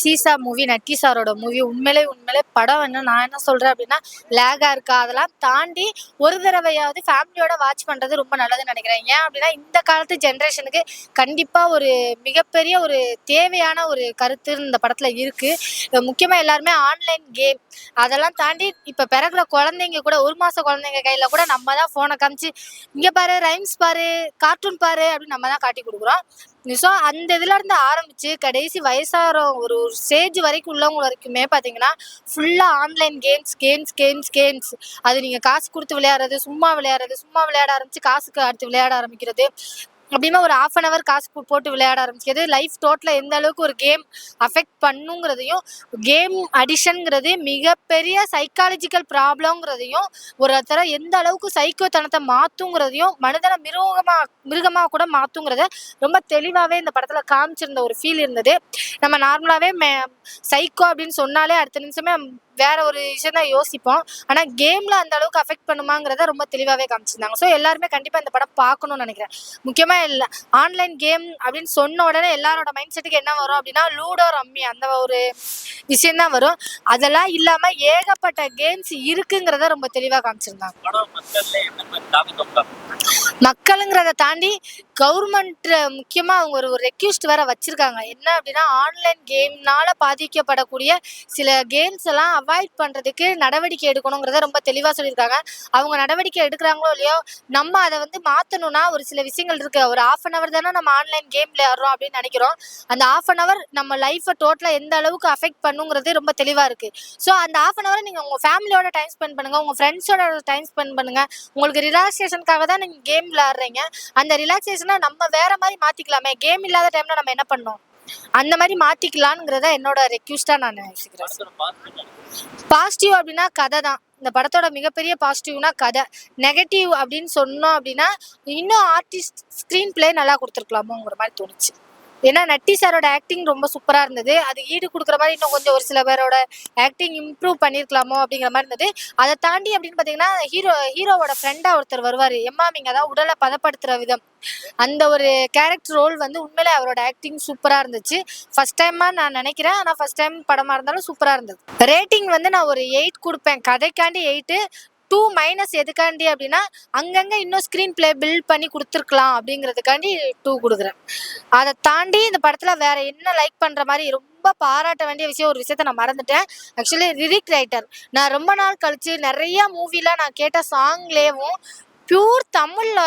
Seesaw movie நட்டி சாரோட movie உண்மையிலே படம் நான் என்ன சொல்றேன் அப்படின்னா லேகா இருக்கா அதெல்லாம் தாண்டி ஒரு தடவையாவது ஃபேமிலியோட வாட்ச் பண்றது ரொம்ப நல்லதுன்னு நினைக்கிறேன். ஏன் அப்படின்னா இந்த காலத்து ஜென்ரேஷனுக்கு கண்டிப்பா ஒரு மிகப்பெரிய ஒரு தேவையான ஒரு கருத்து இந்த படத்துல இருக்கு. முக்கியமா எல்லாருமே ஆன்லைன் கேம் அதெல்லாம் தாண்டி இப்ப பிறகுல குழந்தைங்க கூட 1 மாச குழந்தைங்க கையில கூட நம்ம தான் போனை காமிச்சு இங்க பாரு ரைம்ஸ் பாரு கார்ட்டூன் பாரு அப்படின்னு நம்ம தான் காட்டி கொடுக்குறோம். ஸோ அந்த இதுல இருந்து ஆரம்பிச்சு கடைசி வயசாகிற ஒரு ஸ்டேஜ் வரைக்கும் உள்ளவங்க வரைக்குமே பார்த்தீங்கன்னா ஃபுல்லாக online games games games games. அது நீங்கள் காசு கொடுத்து விளையாடுறது, சும்மா விளையாட ஆரம்பிச்சு காசுக்கு அடுத்து விளையாட ஆரம்பிக்கிறது அப்படின்னா ஒரு 1/2 காசு போட்டு விளையாட ஆரம்பிக்கிறது. லைஃப் டோட்டலாக எந்த அளவுக்கு ஒரு கேம் அஃபெக்ட் பண்ணுங்கிறதையும், கேம் அடிஷனுங்கிறது மிகப்பெரிய சைக்காலஜிக்கல் ப்ராப்ளங்கிறதையும், ஒருத்தர எந்த அளவுக்கு சைக்கோத்தனத்தை மாற்றுங்கிறதையும், மனிதனை மிருகமாக கூட மாற்றுங்கிறத ரொம்ப தெளிவாகவே இந்த படத்தில் காமிச்சிருந்த ஒரு ஃபீல் இருந்தது. நம்ம நார்மலாகவே சைக்கோ அப்படின்னு சொன்னாலே அடுத்த நிமிஷமே வேற ஒரு விஷயம் தான் யோசிப்போம். ஆனால் கேமில் அந்த அளவுக்கு அஃபெக்ட் பண்ணுமாங்கிறத ரொம்ப தெளிவாகவே காமிச்சிருந்தாங்க. ஸோ எல்லாருமே கண்டிப்பாக இந்த படம் பார்க்கணும்னு நினைக்கிறேன். முக்கியமாக இல்லை ஆன்லைன் கேம் அப்படின்னு சொன்ன உடனே எல்லாரோட மைண்ட் செட்டுக்கு என்ன வரும் அப்படின்னா லூடோ ரம்மி அந்த ஒரு விஷயம்தான் வரும். அதெல்லாம் இல்லாமல் ஏகப்பட்ட கேம்ஸ் இருக்குங்கிறத ரொம்ப தெளிவாக காமிச்சிருந்தாங்க. மக்களுங்கிறத தாண்டி கவர்மெண்ட் முக்கியமாக அவங்க ஒரு ரெக்யூஸ்ட் வேற வச்சிருக்காங்க. என்ன அப்படின்னா ஆன்லைன் கேம்னால பாதிக்கப்படக்கூடிய சில கேம்ஸ் எல்லாம் அவாய்ட் பண்ணுறதுக்கு நடவடிக்கை எடுக்கணுங்கிறத ரொம்ப தெளிவாக சொல்லியிருக்காங்க. அவங்க நடவடிக்கை எடுக்கிறாங்களோ இல்லையோ நம்ம அதை மாற்றணும்னா ஒரு சில விஷயங்கள் இருக்குது. ஒரு 1/2 தானே நம்ம ஆன்லைன் கேம் விளையாடுறோம் அப்படின்னு நினைக்கிறோம். அந்த 1/2 நம்ம லைஃப்பை டோட்டலாக எந்த அளவுக்கு அஃபெக்ட் பண்ணுங்கிறது ரொம்ப தெளிவாக இருக்குது. ஸோ அந்த 1/2 நீங்கள் உங்கள் ஃபேமிலியோட டைம் ஸ்பெண்ட் பண்ணுங்கள், உங்கள் ஃப்ரெண்ட்ஸோட டைம் ஸ்பெண்ட் பண்ணுங்கள். உங்களுக்கு ரிலாக்ஸேஷனுக்காக தான் நீங்கள் கேம் விளையாடுறீங்க. அந்த ரிலாக்ஸேஷனை நம்ம வேற மாதிரி மாற்றிக்கலாமே. கேம் இல்லாத டைமில் நம்ம என்ன பண்ணோம் அந்த மாதிரி மாற்றிக்கலாங்கிறத என்னோட ரெக்யூஸ்டாக நான் யோசிக்கிறேன். பாசிட்டிவ் அப்படின்னா கதை தான். இந்த படத்தோட மிகப்பெரிய பாசிட்டிவ்னா கதை. நெகட்டிவ் அப்படின்னு சொன்னோம் அப்படின்னா இன்னும் ஆர்டிஸ்ட் ஸ்க்ரீன் பிளே நல்லா கொடுத்துருக்கலாமோங்கிற மாதிரி தோணுச்சு. ஏன்னா நட்டி சாரோட ஆக்டிங் ரொம்ப சூப்பராக இருந்தது. அது ஈடு கொடுக்குற மாதிரி இன்னும் கொஞ்சம் ஒரு சில பேரோட ஆக்டிங் இம்ப்ரூவ் பண்ணியிருக்கலாமோ அப்படிங்கிற மாதிரி இருந்தது. அதை தாண்டி அப்படின்னு பார்த்தீங்கன்னா ஹீரோவோட ஃப்ரெண்டாக ஒருத்தர் வருவார் எம்மாமிங்க, அதாவது உடலை பதப்படுத்துகிற விதம். அந்த ஒரு கேரக்டர் ரோல் உண்மையிலே அவரோட ஆக்டிங் சூப்பராக இருந்துச்சு. ஃபர்ஸ்ட் டைமாக நான் நினைக்கிறேன். ஆனால் ஃபர்ஸ்ட் டைம் படமாக இருந்தாலும் சூப்பராக இருந்தது. ரேட்டிங் நான் ஒரு 8 கொடுப்பேன். கதைக்காண்டி 8, 2- எதுக்காண்டி அப்படின்னா அங்கங்கே இன்னும் ஸ்க்ரீன் பிளே பில்ட் பண்ணி கொடுத்துருக்கலாம் அப்படிங்கிறதுக்காண்டி 2 கொடுக்குறேன். அதை தாண்டி இந்த படத்தில் வேற என்ன லைக் பண்ணுற மாதிரி ரொம்ப பாராட்ட வேண்டிய ஒரு விஷயத்த நான் மறந்துட்டேன். Actually lyric writer. நான் ரொம்ப நாள் கழிச்சு நிறைய மூவில நான் கேட்ட சாங்லேயும் பியூர் தமிழில்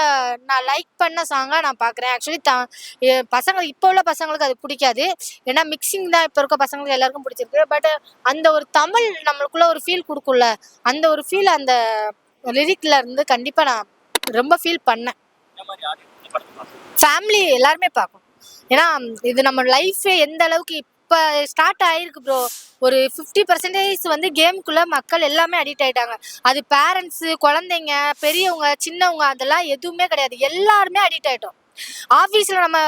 நான் லைக் பண்ண சாங்காக நான் பார்க்குறேன். ஆக்சுவலி பசங்களுக்கு இப்போ உள்ள பசங்களுக்கு அது பிடிக்காது. ஏன்னா மிக்சிங் தான் இப்போ இருக்க பசங்களுக்கு எல்லாருக்கும் பிடிச்சிருக்கு. பட் அந்த ஒரு தமிழ் நம்மளுக்குள்ள ஒரு ஃபீல் கொடுக்கும்ல, அந்த ஒரு ஃபீல் அந்த லிரிக்ல இருந்து கண்டிப்பாக நான் ரொம்ப ஃபீல் பண்ணேன். ஃபேமிலி எல்லாருமே பார்க்கணும். ஏன்னா இது நம்ம லைஃபே எந்த அளவுக்கு இப்போ ஸ்டார்ட் ஆகிருக்கு ப்ரோ. ஒரு 50% கேமுக்குள்ளே மக்கள் எல்லாமே அடிக்ட் ஆகிட்டாங்க. அது பேரண்ட்ஸு, குழந்தைங்க, பெரியவங்க, சின்னவங்க அதெல்லாம் எதுவுமே கிடையாது. எல்லாருமே அடிக்ட் ஆகிட்டோம். ஆஃபீஸில் நம்ம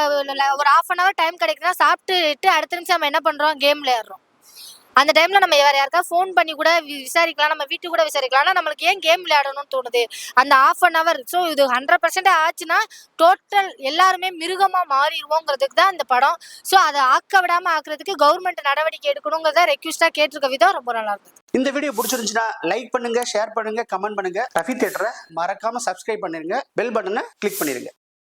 ஒரு 1/2 டைம் கிடைக்குதுன்னா சாப்பிட்டுட்டு அடுத்த நிமிஷம் நம்ம என்ன பண்ணுறோம், கேம் விளையாடுறோம். அந்த டைமில் நம்ம வேறு யாருக்கா ஃபோன் பண்ணி கூட விசாரிக்கலாம், நம்ம வீட்டுக்கு கூட விசாரிக்கலாம். ஆனால் நம்மளுக்கு ஏன் கேம் விளையாடணும்னு தோணுது அந்த 1/2. ஸோ இது 100% ஆச்சுன்னா டோட்டல் எல்லாருமே மிருகமாக மாறிடுவோங்கிறதுக்கு தான் இந்த படம். ஸோ அதை ஆக்க விடாமல் ஆக்குறதுக்கு கவர்மெண்ட் நடவடிக்கை எடுக்கணுங்கிறத ரெக்யூஸ்டாக கேட்டிருக்க விதம் ரொம்ப நல்லா இருந்தது. இந்த வீடியோ பிடிச்சிருந்துச்சுன்னா லைக் பண்ணுங்க, ஷேர் பண்ணுங்க, கமெண்ட் பண்ணுங்க. ரஃபி தியேட்டரை மறக்காம சப்ஸ்கிரைப் பண்ணிருங்க, பெல் பட்டனை கிளிக் பண்ணிருங்க.